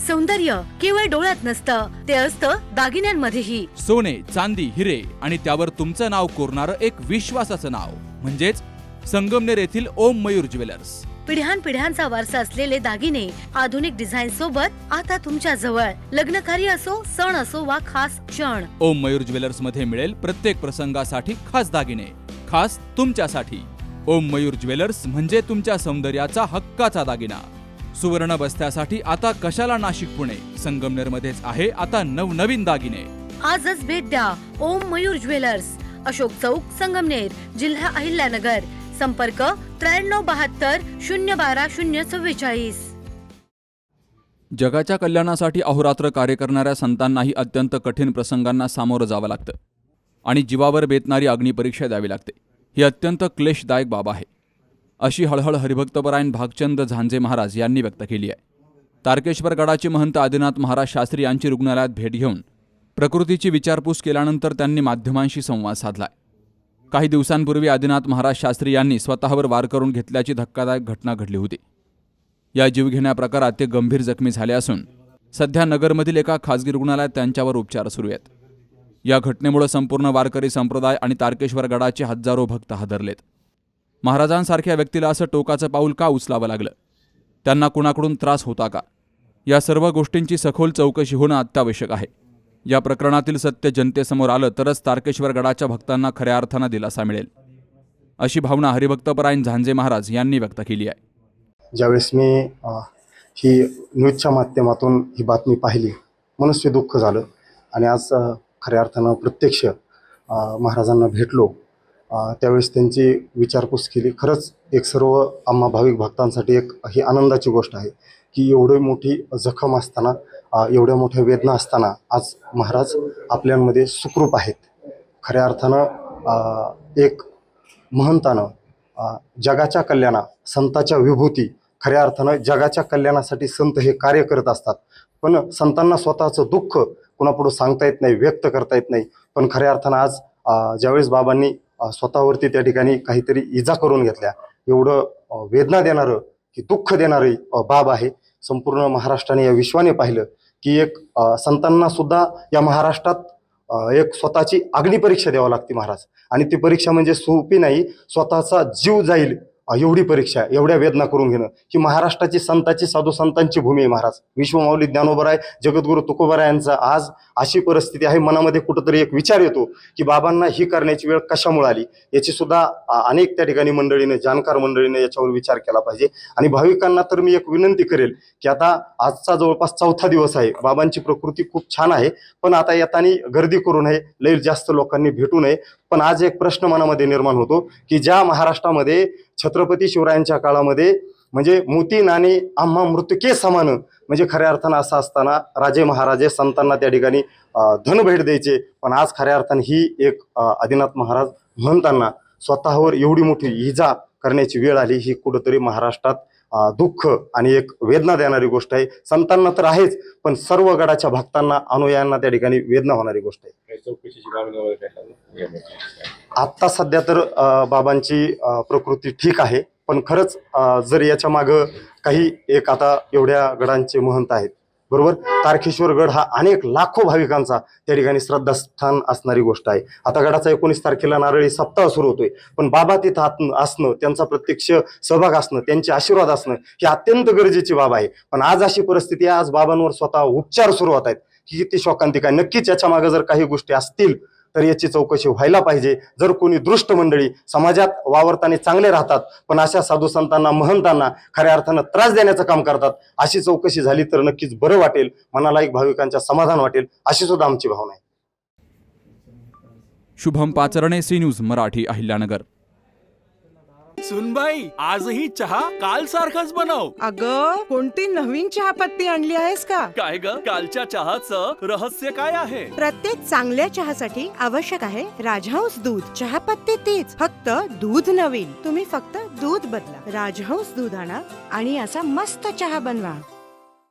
सौंदर्य केवळ डोळ्यात नसतं, ते असतं दागिन्यांमध्येही. सोने, चांदी, हिरे आणि त्यावर तुमचं नाव कोरणारं एक विश्वासाचं नाव म्हणजेच संगमनेर येथील ओम मयूर ज्वेलर्स. पिढ्यानपिढ्यांचा वारसा असलेले दागिने आधुनिक डिझाईन सोबत आता तुमच्या जवळ. लग्नकार्य असो, सण असो वा खास क्षण, ओम मयूर ज्वेलर्स मध्ये मिळेल प्रत्येक प्रसंगासाठी खास दागिने, खास तुमच्यासाठी. ओम मयूर ज्वेलर्स म्हणजे तुमच्या सौंदर्याचा हक्काचा दागिना. सुवर्ण बस्त्यासाठी आता कशाला नाशिक पुणे, संगमनेर मध्येच आहे आता नवनवीन दागिने. आजच भेट द्या ओम मयूर ज्वेलर्स, अशोक चौक, संगमनेर, जिल्हा अहिल्यानगर. संपर्क 9372 012 044. जगाच्या कल्याणासाठी अहोरात्र कार्य करणाऱ्या संतांनाही अत्यंत कठीण प्रसंगांना सामोरं जावं लागतं आणि जीवावर बेतणारी अग्निपरीक्षा द्यावी लागते. ही अत्यंत क्लेशदायक बाब आहे, अशी हळहळ हरिभक्तपरायण भागचंद झांजे महाराज यांनी व्यक्त केली आहे. तारकेश्वर गडाचे महंत आदिनाथ महाराज शास्त्री यांची रुग्णालयात भेट घेऊन प्रकृतीची विचारपूस केल्यानंतर त्यांनी माध्यमांशी संवाद साधलाय. काही दिवसांपूर्वी आदिनाथ महाराज शास्त्री यांनी स्वतःवर वार करून घेतल्याची धक्कादायक घटना घडली होती. या जीवघेण्या प्रकारात ते गंभीर जखमी झाले असून सध्या नगरमधील एका खासगी रुग्णालयात त्यांच्यावर उपचार सुरू आहेत. या घटनेमुळे संपूर्ण वारकरी संप्रदाय आणि तारकेश्वर गडाचे हजारो भक्त हादरलेत. महाराजांसारख्या व्यक्तीला असं टोकाचं पाऊल का उचलावं लागलं? त्यांना कुणाकडून त्रास होता का? या सर्व गोष्टींची सखोल चौकशी होणं अत्यावश्यक आहे. या प्रकरणातील सत्य जनतेसमोर आलं तरच तारकेश्वर गडाच्या भक्तांना खऱ्या अर्थानं दिलासा मिळेल, अशी भावना हरिभक्तपरायण झांजे महाराज यांनी व्यक्त केली आहे. ज्यावेळेस मी ही न्यूजच्या माध्यमातून ही बातमी पाहिली, मनस्वी दुःख झालं आणि आज खऱ्या अर्थानं प्रत्यक्ष महाराजांना भेटलो. त्यावेळेस त्यांची विचारपूस केली. खरंच एक सर्व आम्हा भाविक भक्तांसाठी एक ही आनंदाची गोष्ट आहे की एवढी मोठी जखम असताना, एवढ्या मोठ्या वेदना असताना आज महाराज आपल्यांमध्ये सुखरूप आहेत. खऱ्या अर्थानं एक महंतानं जगाच्या कल्याणा, संताच्या विभूती, खऱ्या अर्थानं जगाच्या कल्याणासाठी संत हे कार्य करत असतात. पण संतांना स्वतःचं दुःख कुणापुढं सांगता येत नाही, व्यक्त करता येत नाही. पण खऱ्या अर्थानं आज ज्यावेळेस बाबांनी स्वतःवरती त्या ठिकाणी काहीतरी इजा करून घेतल्या, एवढं वेदना देणारं की दुःख देणारी बाब आहे. संपूर्ण महाराष्ट्राने या विश्वाने पाहिलं की एक संतांना सुद्धा या महाराष्ट्रात एक स्वतःची अग्निपरीक्षा द्यावी लागते महाराज. आणि ती परीक्षा म्हणजे सोपी नाही, स्वतःचा जीव जाईल एवढी परीक्षा, एवढ्या वेदना करून घेणं. ही महाराष्ट्राची संतांची, साधू संतांची भूमी आहे महाराज. विश्वमाऊली ज्ञानोबराय, जगद्गुरू तुकोबराय यांचा आज अशी परिस्थिती आहे. मनामध्ये कुठंतरी एक विचार येतो की बाबांना ही करण्याची वेळ कशामुळे आली, याची सुद्धा अनेक त्या ठिकाणी मंडळीने, जाणकार मंडळीने याच्यावर विचार केला पाहिजे. आणि भाविकांना तर मी एक विनंती करेल की आता आजचा जवळपास 4था दिवस आहे. बाबांची प्रकृती खूप छान आहे, पण आता येताना गर्दी करू नये, लई जास्त लोकांनी भेटू नये. पण आज एक प्रश्न मनामध्ये निर्माण होतो की ज्या महाराष्ट्रामध्ये छत्रपती शिवरायांच्या काळामध्ये म्हणजे मोती नाणे आम्हा मृतके समान, म्हणजे खऱ्या अर्थानं असं असताना राजे महाराजे संतांना त्या ठिकाणी धन भेट द्यायचे. पण आज खऱ्या अर्थानं ही एक आदिनाथ महाराज म्हणताना स्वतःवर एवढी मोठी इजा करण्याची वेळ आली. ही कुठंतरी महाराष्ट्रात दुःख आणि एक वेदना देणारी गोष्ट आहे. संतांना तर आहेच, पण सर्व गडाच्या भक्तांना, अनुयायांना त्या ठिकाणी वेदना होणारी गोष्ट आहे. आत्ता सध्या तर बाबांची प्रकृती ठीक आहे, पण खरंच जर याच्या मागं काही एक आता एवढ्या गडांचे महंत आहेत बरोबर, तारकेश्वर गड हा अनेक लाखो भाविकांचा त्या ठिकाणी श्रद्धास्थान असणारी गोष्ट आहे. आता गडाचा 19 तारखेला नारळी सप्ताह सुरू होतोय, पण बाबा तिथं असणं, त्यांचा प्रत्यक्ष सहभाग असणं, त्यांचे आशीर्वाद असणं ही अत्यंत गरजेची बाब आहे. पण आज अशी परिस्थिती आहे, आज बाबांवर स्वतः उपचार सुरू होत आहेत. ही किती शोकांतिक आहे. नक्कीच याच्या मागे जर काही गोष्टी असतील तर याची चौकशी व्हायला पाहिजे. जर कोणी दृष्ट मंडळी समाजात वावरताना चांगले राहतात, पण अशा साधू संतांना, महंतांना खऱ्या अर्थानं त्रास देण्याचं काम करतात, अशी चौकशी झाली तर नक्कीच बरं वाटेल, मनाला एक भाविकांच्या समाधान वाटेल, अशी सुद्धा आमची भावना आहे. Shubham Pacharne, C news Marathi, Ahilyanagar. सुनबाई, आजही चहा काल सारखाच बनव. अगं, कोणती नवीन चहापत्ती आणली आहेस का? काय ग, कालच्या चहाचं रहस्य काय आहे? प्रत्येक चांगल्या चहासाठी आवश्यक आहे राजहंस दूध. चहापत्ती तीच, फक्त दूध नवीन. तुम्ही फक्त दूध बदला. राजहंस दूध आणा आणि असा मस्त चहा बनवा.